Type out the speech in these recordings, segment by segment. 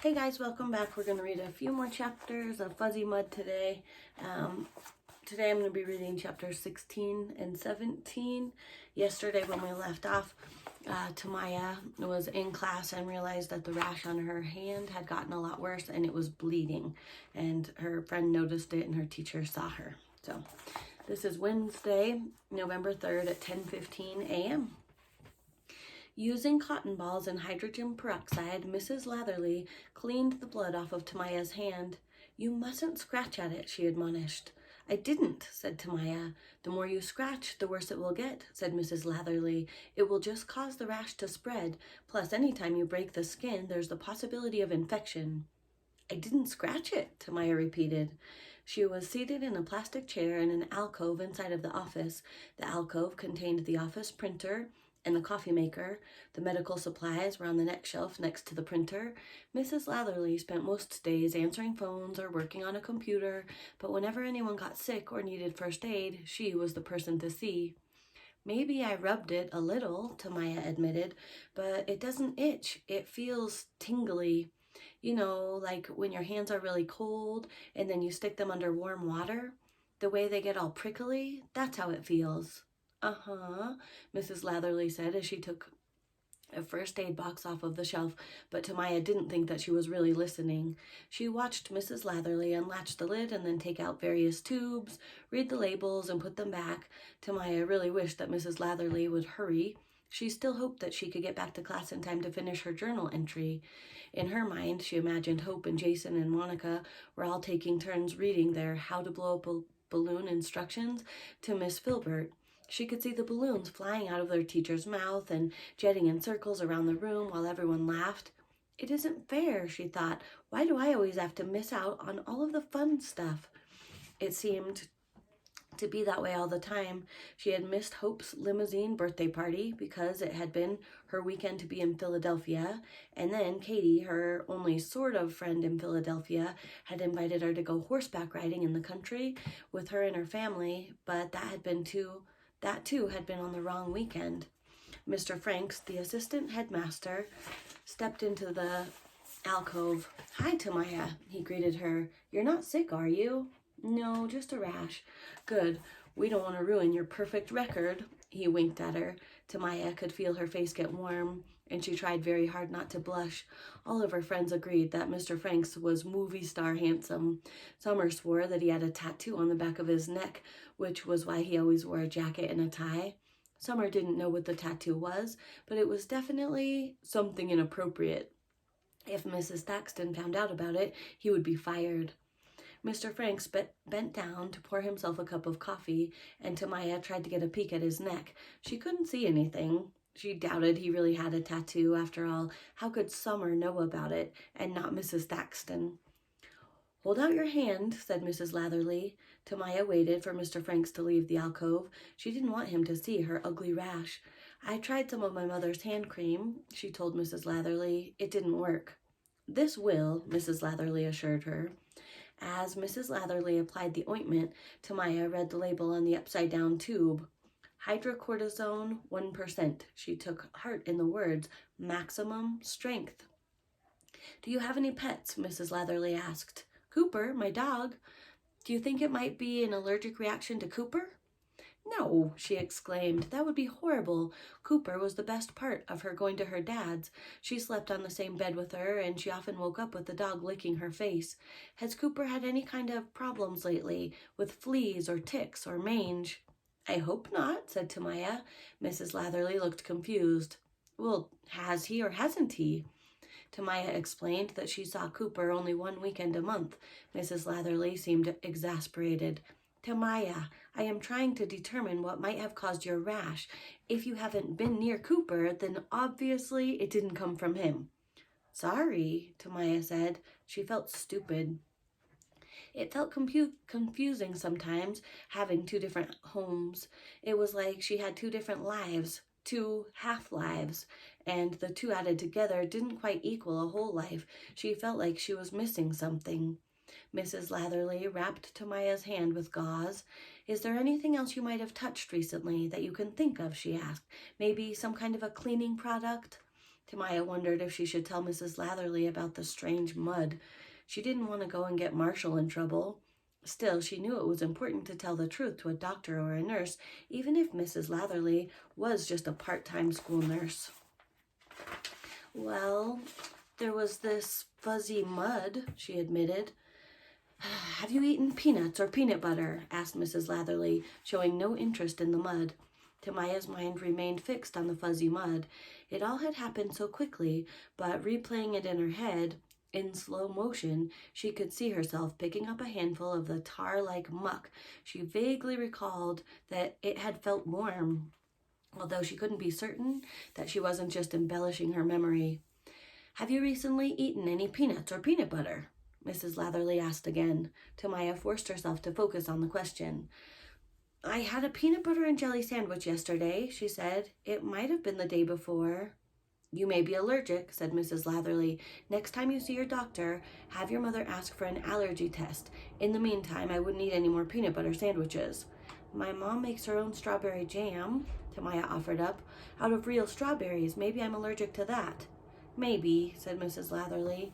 Hey guys, welcome back. We're going to read a few more chapters of Fuzzy Mud today. Today I'm going to be reading chapters 16 and 17. Yesterday when we left off, Tamaya was in class and realized that the rash on her hand had gotten a lot worse and it was bleeding. And her friend noticed it and her teacher saw her. So this is Wednesday, November 3rd at 10:15 a.m. Using cotton balls and hydrogen peroxide, Mrs. Latherley cleaned the blood off of Tamaya's hand. "You mustn't scratch at it," she admonished. "I didn't," said Tamaya. "The more you scratch, the worse it will get," said Mrs. Latherley. "It will just cause the rash to spread. Plus, any time you break the skin, there's the possibility of infection." "I didn't scratch it," Tamaya repeated. She was seated in a plastic chair in an alcove inside of the office. The alcove contained the office printer and the coffee maker. The medical supplies were on the next shelf next to the printer. Mrs. Latherley spent most days answering phones or working on a computer, but whenever anyone got sick or needed first aid, she was the person to see. "Maybe I rubbed it a little," Tamaya admitted, "but it doesn't itch. It feels tingly. You know, like when your hands are really cold and then you stick them under warm water. The way they get all prickly, that's how it feels." "Uh-huh," Mrs. Latherley said as she took a first aid box off of the shelf, but Tamaya didn't think that she was really listening. She watched Mrs. Latherley unlatch the lid and then take out various tubes, read the labels, and put them back. Tamaya really wished that Mrs. Latherley would hurry. She still hoped that she could get back to class in time to finish her journal entry. In her mind, she imagined Hope and Jason and Monica were all taking turns reading their how to blow up a balloon instructions to Miss Filbert. She could see the balloons flying out of their teacher's mouth and jetting in circles around the room while everyone laughed. "It isn't fair," she thought. "Why do I always have to miss out on all of the fun stuff?" It seemed to be that way all the time. She had missed Hope's limousine birthday party because it had been her weekend to be in Philadelphia, and then Katie, her only sort of friend in Philadelphia, had invited her to go horseback riding in the country with her and her family, but that too had been on the wrong weekend. Mr. Franks, the assistant headmaster, stepped into the alcove. "Hi, Tamaya," he greeted her. "You're not sick, are you?" "No, just a rash." "Good. We don't want to ruin your perfect record." He winked at her. Tamaya could feel her face get warm, and she tried very hard not to blush. All of her friends agreed that Mr. Franks was movie star handsome. Summer swore that he had a tattoo on the back of his neck, which was why he always wore a jacket and a tie. Summer didn't know what the tattoo was, but it was definitely something inappropriate. If Mrs. Thaxton found out about it, he would be fired. Mr. Franks bent down to pour himself a cup of coffee, and Tamaya tried to get a peek at his neck. She couldn't see anything. She doubted he really had a tattoo. After all, how could Summer know about it, and not Mrs. Thaxton? "Hold out your hand," said Mrs. Latherley. Tamaya waited for Mr. Franks to leave the alcove. She didn't want him to see her ugly rash. "I tried some of my mother's hand cream," she told Mrs. Latherley. "It didn't work." "This will," Mrs. Latherley assured her. As Mrs. Latherley applied the ointment, Tamaya read the label on the upside-down tube. "Hydrocortisone 1%. She took heart in the words. "Maximum strength." "Do you have any pets?" Mrs. Latherley asked. "Cooper, my dog." "Do you think it might be an allergic reaction to Cooper?" "No," she exclaimed. "That would be horrible. Cooper was the best part of her going to her dad's. She slept on the same bed with her, and she often woke up with the dog licking her face. Has Cooper had any kind of problems lately, with fleas or ticks or mange?" "I hope not," said Tamaya. Mrs. Latherley looked confused. "Well, has he or hasn't he?" Tamaya explained that she saw Cooper only one weekend a month. Mrs. Latherley seemed exasperated. "Tamaya, I am trying to determine what might have caused your rash. If you haven't been near Cooper, then obviously it didn't come from him." "Sorry," Tamaya said. She felt stupid. It felt confusing sometimes, having two different homes. It was like she had two different lives, two half-lives, and the two added together didn't quite equal a whole life. She felt like she was missing something. Mrs. Latherley wrapped Tamaya's hand with gauze. "Is there anything else you might have touched recently that you can think of?" she asked. "Maybe some kind of a cleaning product?" Tamaya wondered if she should tell Mrs. Latherley about the strange mud. She didn't want to go and get Marshall in trouble. Still, she knew it was important to tell the truth to a doctor or a nurse, even if Mrs. Latherley was just a part-time school nurse. Well, there was this fuzzy mud, she admitted. Have you eaten peanuts or peanut butter? Asked Mrs. Latherley, showing no interest in the mud. Tamaya's mind remained fixed on the fuzzy mud. It all had happened so quickly, but replaying it in her head, in slow motion, she could see herself picking up a handful of the tar-like muck. She vaguely recalled that it had felt warm, although she couldn't be certain that she wasn't just embellishing her memory. Have you recently eaten any peanuts or peanut butter? Mrs. Latherley asked again. Tamaya forced herself to focus on the question. I had a peanut butter and jelly sandwich yesterday, she said. It might have been the day before. You may be allergic, said Mrs. Latherley. Next time you see your doctor, have your mother ask for an allergy test. In the meantime, I wouldn't eat any more peanut butter sandwiches. My mom makes her own strawberry jam, Tamaya offered up, out of real strawberries. Maybe I'm allergic to that. Maybe, said Mrs. Latherley.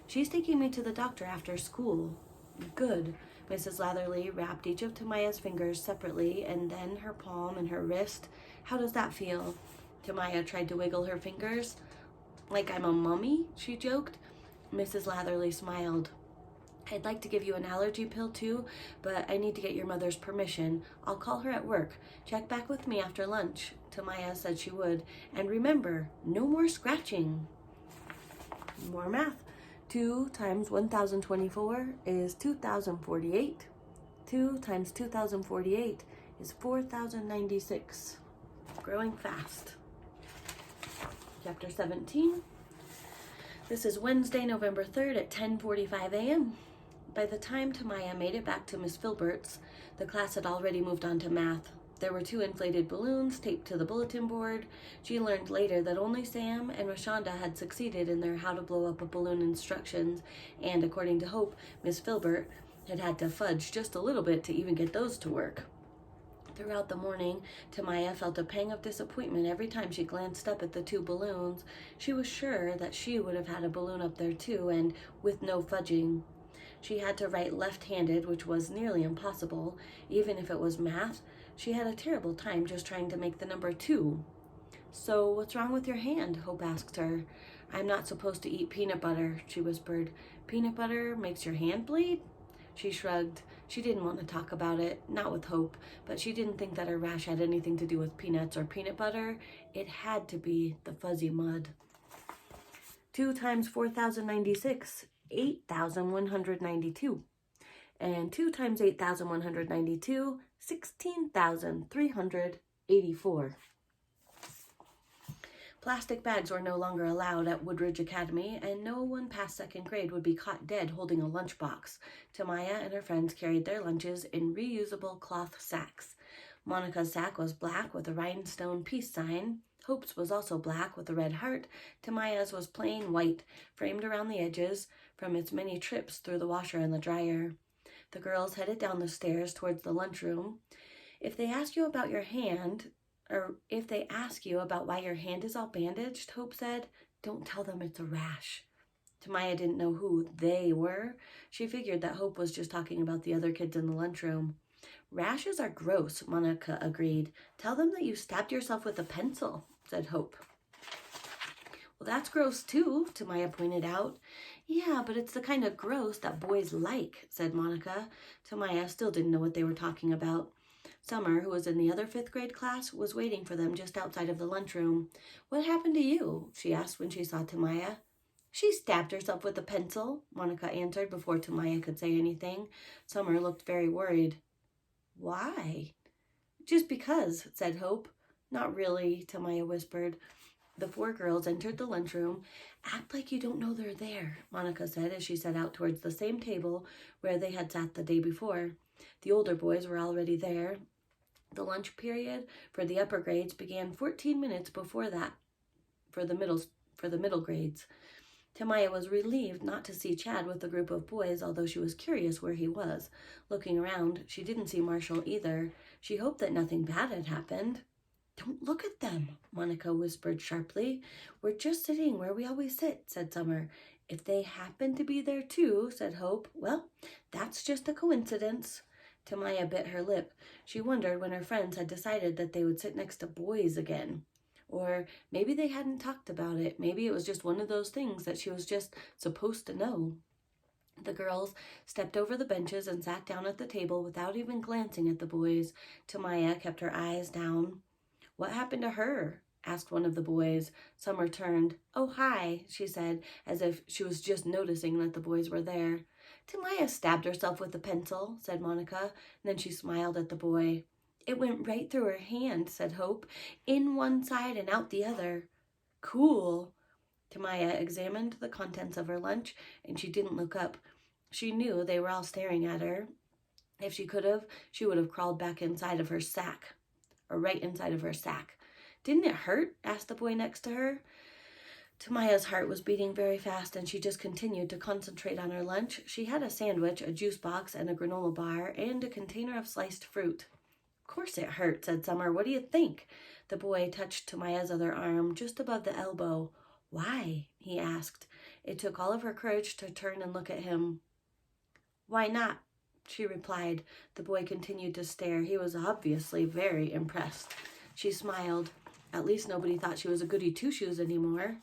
She's taking me to the doctor after school. Good. Mrs. Latherley wrapped each of Tamaya's fingers separately and then her palm and her wrist. How does that feel? Tamaya tried to wiggle her fingers. Like I'm a mummy, she joked. Mrs. Latherley smiled. I'd like to give you an allergy pill too, but I need to get your mother's permission. I'll call her at work. Check back with me after lunch. Tamaya said she would. And remember, no more scratching. More math. 2 times 1024 is 2048. 2 times 2048 is 4096. Growing fast. Chapter 17. This is Wednesday, November 3rd at 10:45 a.m. By the time Tamaya made it back to Miss Filbert's, the class had already moved on to math. There were 2 inflated balloons taped to the bulletin board. She learned later that only Sam and Rashonda had succeeded in their how to blow up a balloon instructions, and according to Hope, Miss Filbert had had to fudge just a little bit to even get those to work. Throughout the morning, Tamaya felt a pang of disappointment every time she glanced up at the 2 balloons. She was sure that she would have had a balloon up there too, and with no fudging. She had to write left-handed, which was nearly impossible. Even if it was math, she had a terrible time just trying to make the number 2. So, what's wrong with your hand? Hope asked her. I'm not supposed to eat peanut butter, she whispered. Peanut butter makes your hand bleed? She shrugged. She didn't want to talk about it, not with Hope, but she didn't think that her rash had anything to do with peanuts or peanut butter. It had to be the fuzzy mud. 2 times 4096, 8,192. And 2 times 8,192, 16,384. Plastic bags were no longer allowed at Woodridge Academy, and no one past 2nd grade would be caught dead holding a lunchbox. Tamaya and her friends carried their lunches in reusable cloth sacks. Monica's sack was black with a rhinestone peace sign. Hope's was also black with a red heart. Tamaya's was plain white, framed around the edges from its many trips through the washer and the dryer. The girls headed down the stairs towards the lunchroom. If they ask you about your hand, or if they ask you about why your hand is all bandaged, Hope said, don't tell them it's a rash. Tamaya didn't know who they were. She figured that Hope was just talking about the other kids in the lunchroom. Rashes are gross, Monica agreed. Tell them that you stabbed yourself with a pencil, said Hope. Well, that's gross too, Tamaya pointed out. Yeah, but it's the kind of gross that boys like, said Monica. Tamaya still didn't know what they were talking about. Summer, who was in the other 5th grade class, was waiting for them just outside of the lunchroom. What happened to you? She asked when she saw Tamaya. She stabbed herself with a pencil, Monica answered before Tamaya could say anything. Summer looked very worried. Why? Just because, said Hope. Not really, Tamaya whispered. The 4 girls entered the lunchroom. Act like you don't know they're there, Monica said as she set out towards the same table where they had sat the day before. The older boys were already there. The lunch period for the upper grades began 14 minutes before that for the middle grades. Tamaya was relieved not to see Chad with the group of boys, although she was curious where he was. Looking around, she didn't see Marshall either. She hoped that nothing bad had happened. Don't look at them, Monica whispered sharply. We're just sitting where we always sit, said Summer. If they happen to be there too, said Hope, well, that's just a coincidence. Tamaya bit her lip. She wondered when her friends had decided that they would sit next to boys again. Or maybe they hadn't talked about it. Maybe it was just one of those things that she was just supposed to know. The girls stepped over the benches and sat down at the table without even glancing at the boys. Tamaya kept her eyes down. What happened to her? Asked one of the boys. Summer turned. Oh, hi, she said, as if she was just noticing that the boys were there. Tamaya stabbed herself with a pencil, said Monica. Then she smiled at the boy. It went right through her hand, said Hope, in one side and out the other. Cool. Tamaya examined the contents of her lunch, and she didn't look up. She knew they were all staring at her. If she could have, she would have crawled back inside of her sack, or right inside of her sack. Didn't it hurt? Asked the boy next to her. Tamaya's heart was beating very fast, and she just continued to concentrate on her lunch. She had a sandwich, a juice box, and a granola bar, and a container of sliced fruit. Of course it hurt, said Summer. What do you think? The boy touched Tamaya's other arm, just above the elbow. Why? He asked. It took all of her courage to turn and look at him. Why not? She replied. The boy continued to stare. He was obviously very impressed. She smiled. At least nobody thought she was a goody two-shoes anymore.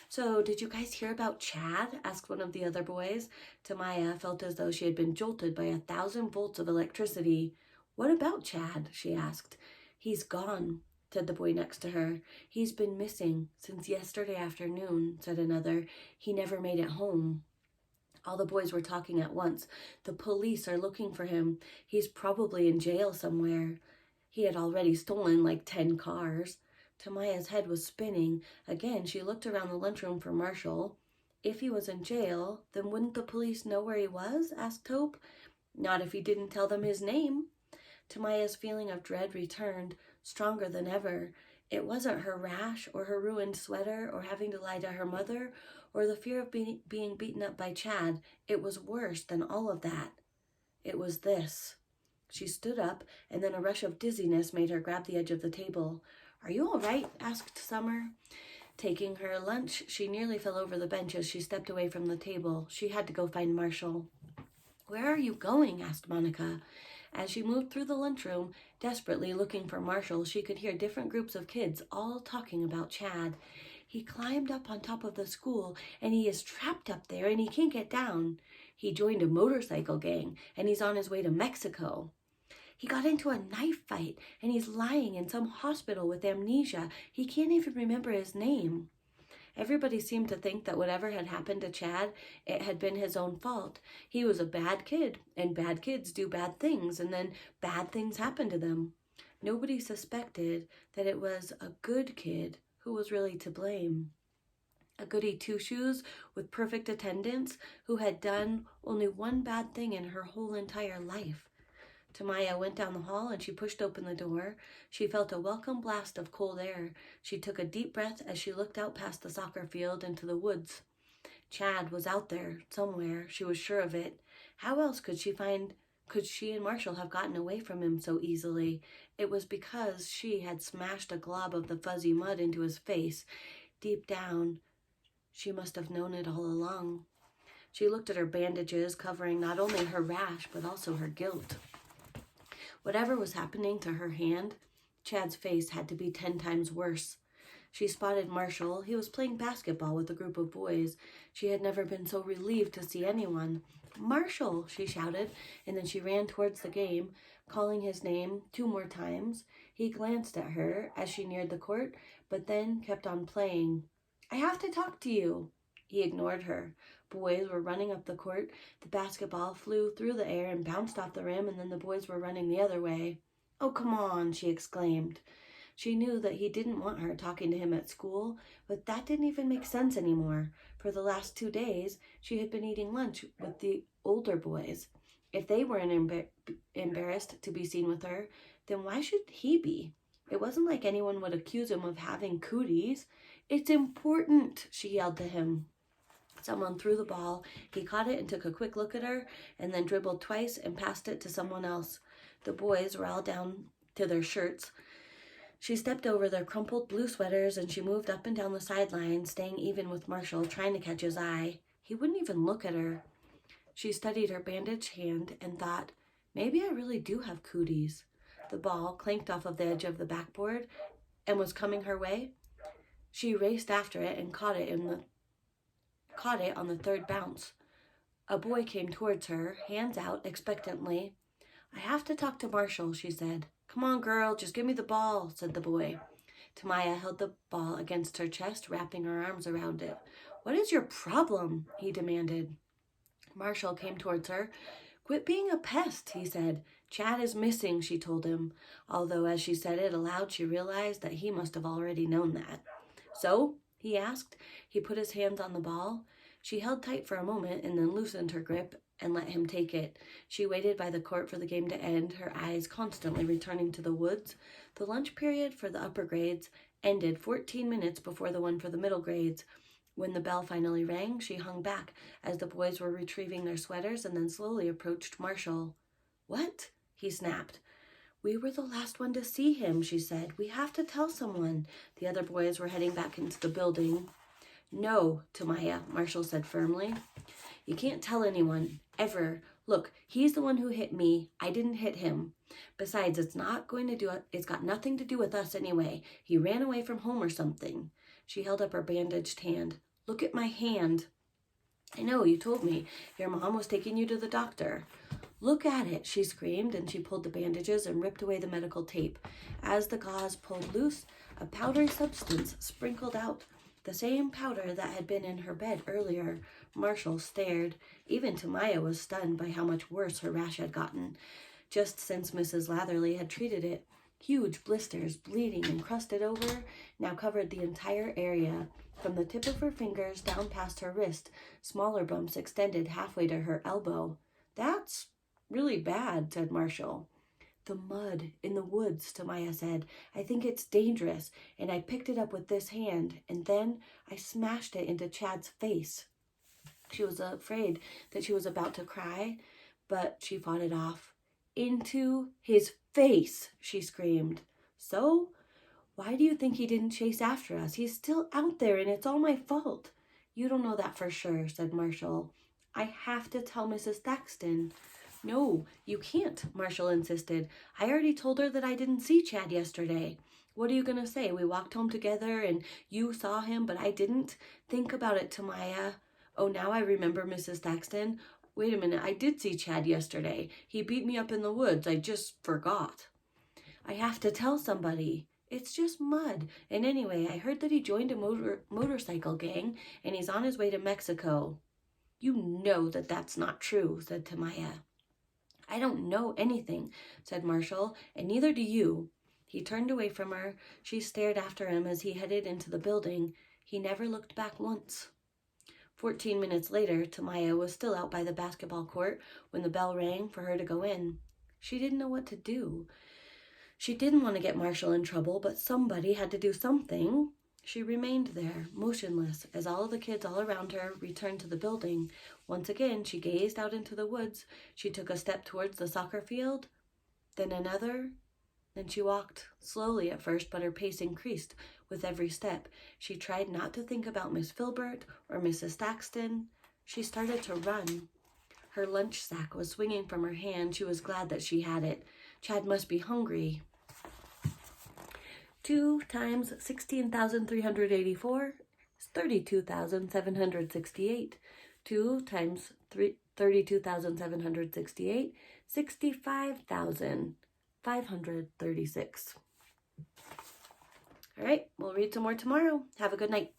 So, did you guys hear about Chad? Asked one of the other boys. Tamaya felt as though she had been jolted by 1,000 volts of electricity. What about Chad? She asked. He's gone, said the boy next to her. He's been missing since yesterday afternoon, said another. He never made it home. All the boys were talking at once. The police are looking for him. He's probably in jail somewhere. He had already stolen like 10 cars. Tamaya's head was spinning. Again, she looked around the lunchroom for Marshall. If he was in jail, then wouldn't the police know where he was? Asked Hope. Not if he didn't tell them his name. Tamaya's feeling of dread returned, stronger than ever. It wasn't her rash or her ruined sweater or having to lie to her mother or the fear of being beaten up by Chad. It was worse than all of that. It was this. She stood up, and then a rush of dizziness made her grab the edge of the table. Are you all right? Asked Summer. Taking her lunch, she nearly fell over the bench as she stepped away from the table. She had to go find Marshall. Where are you going? Asked Monica. As she moved through the lunchroom, desperately looking for Marshall, she could hear different groups of kids all talking about Chad. He climbed up on top of the school, and he is trapped up there, and he can't get down. He joined a motorcycle gang, and he's on his way to Mexico. He got into a knife fight, and he's lying in some hospital with amnesia. He can't even remember his name. Everybody seemed to think that whatever had happened to Chad, it had been his own fault. He was a bad kid, and bad kids do bad things, and then bad things happen to them. Nobody suspected that it was a good kid who was really to blame. A goody two-shoes with perfect attendance who had done only one bad thing in her whole entire life. Tamaya went down the hall and she pushed open the door. She felt a welcome blast of cold air. She took a deep breath as she looked out past the soccer field into the woods. Chad was out there somewhere. She was sure of it. How else could she and Marshall have gotten away from him so easily? It was because she had smashed a glob of the fuzzy mud into his face. Deep down, she must have known it all along. She looked at her bandages, covering not only her rash, but also her guilt. Whatever was happening to her hand, Chad's face had to be 10 times worse. She spotted Marshall. He was playing basketball with a group of boys. She had never been so relieved to see anyone. Marshall, she shouted, and then she ran towards the game, calling his name 2 more times. He glanced at her as she neared the court, but then kept on playing. I have to talk to you. He ignored her. Boys were running up the court. The basketball flew through the air and bounced off the rim, and then the boys were running the other way. Oh, come on, she exclaimed. She knew that he didn't want her talking to him at school, but that didn't even make sense anymore. For the last 2 days, she had been eating lunch with the older boys. If they weren't embarrassed to be seen with her, then why should he be? It wasn't like anyone would accuse him of having cooties. It's important, she yelled to him. Someone threw the ball. He caught it and took a quick look at her, and then dribbled twice and passed it to someone else. The boys were all down to their shirts. She stepped over their crumpled blue sweaters and she moved up and down the sidelines, staying even with Marshall, trying to catch his eye. He wouldn't even look at her. She studied her bandaged hand and thought, maybe I really do have cooties. The ball clanked off of the edge of the backboard and was coming her way. She raced after it and caught it on the third bounce. A boy came towards her, hands out, expectantly. I have to talk to Marshall, she said. Come on, girl, just give me the ball, said the boy. Tamaya held the ball against her chest, wrapping her arms around it. What is your problem? He demanded. Marshall came towards her. Quit being a pest, he said. Chad is missing, she told him, although as she said it aloud, she realized that he must have already known that. So? He asked. He put his hands on the ball. She held tight for a moment and then loosened her grip and let him take it. She waited by the court for the game to end, her eyes constantly returning to the woods. The lunch period for the upper grades ended 14 minutes before the one for the middle grades. When the bell finally rang, she hung back as the boys were retrieving their sweaters and then slowly approached Marshall. What? He snapped. We were the last one to see him, she said. We have to tell someone. The other boys were heading back into the building. No, Tamaya, Marshall said firmly. You can't tell anyone, ever. Look, he's the one who hit me. I didn't hit him. Besides, it's got nothing to do with us anyway. He ran away from home or something. She held up her bandaged hand. Look at my hand. I know, you told me. Your mom was taking you to the doctor. Look at it, she screamed, and she pulled the bandages and ripped away the medical tape. As the gauze pulled loose, a powdery substance sprinkled out. The same powder that had been in her bed earlier. Marshall stared. Even Tamaya was stunned by how much worse her rash had gotten, just since Mrs. Latherley had treated it. Huge blisters, bleeding and crusted over, now covered the entire area. From the tip of her fingers down past her wrist, smaller bumps extended halfway to her elbow. That's really bad, said Marshall. The mud in the woods, Tamaya said. I think it's dangerous, and I picked it up with this hand, and then I smashed it into Chad's face. She was afraid that she was about to cry, but she fought it off. Into his face, she screamed. So? Why do you think he didn't chase after us? He's still out there, and it's all my fault. You don't know that for sure, said Marshall. I have to tell Mrs. Thaxton. No, you can't, Marshall insisted. I already told her that I didn't see Chad yesterday. What are you going to say? We walked home together and you saw him, but I didn't? Think about it, Tamaya. Oh, now I remember, Mrs. Thaxton. Wait a minute, I did see Chad yesterday. He beat me up in the woods. I just forgot. I have to tell somebody. It's just mud. And anyway, I heard that he joined a motorcycle gang and he's on his way to Mexico. You know that that's not true, said Tamaya. I don't know anything, said Marshall, and neither do you. He turned away from her. She stared after him as he headed into the building. He never looked back once. 14 minutes later, Tamaya was still out by the basketball court when the bell rang for her to go in. She didn't know what to do. She didn't want to get Marshall in trouble, but somebody had to do something. She remained there, motionless, as all the kids all around her returned to the building. Once again, she gazed out into the woods. She took a step towards the soccer field, then another. Then she walked, slowly at first, but her pace increased with every step. She tried not to think about Miss Filbert or Mrs. Thaxton. She started to run. Her lunch sack was swinging from her hand. She was glad that she had it. Chad must be hungry. 2 times 16,384 is 32,768. 2 times 32,768, 65,536. All right, we'll read some more tomorrow. Have a good night.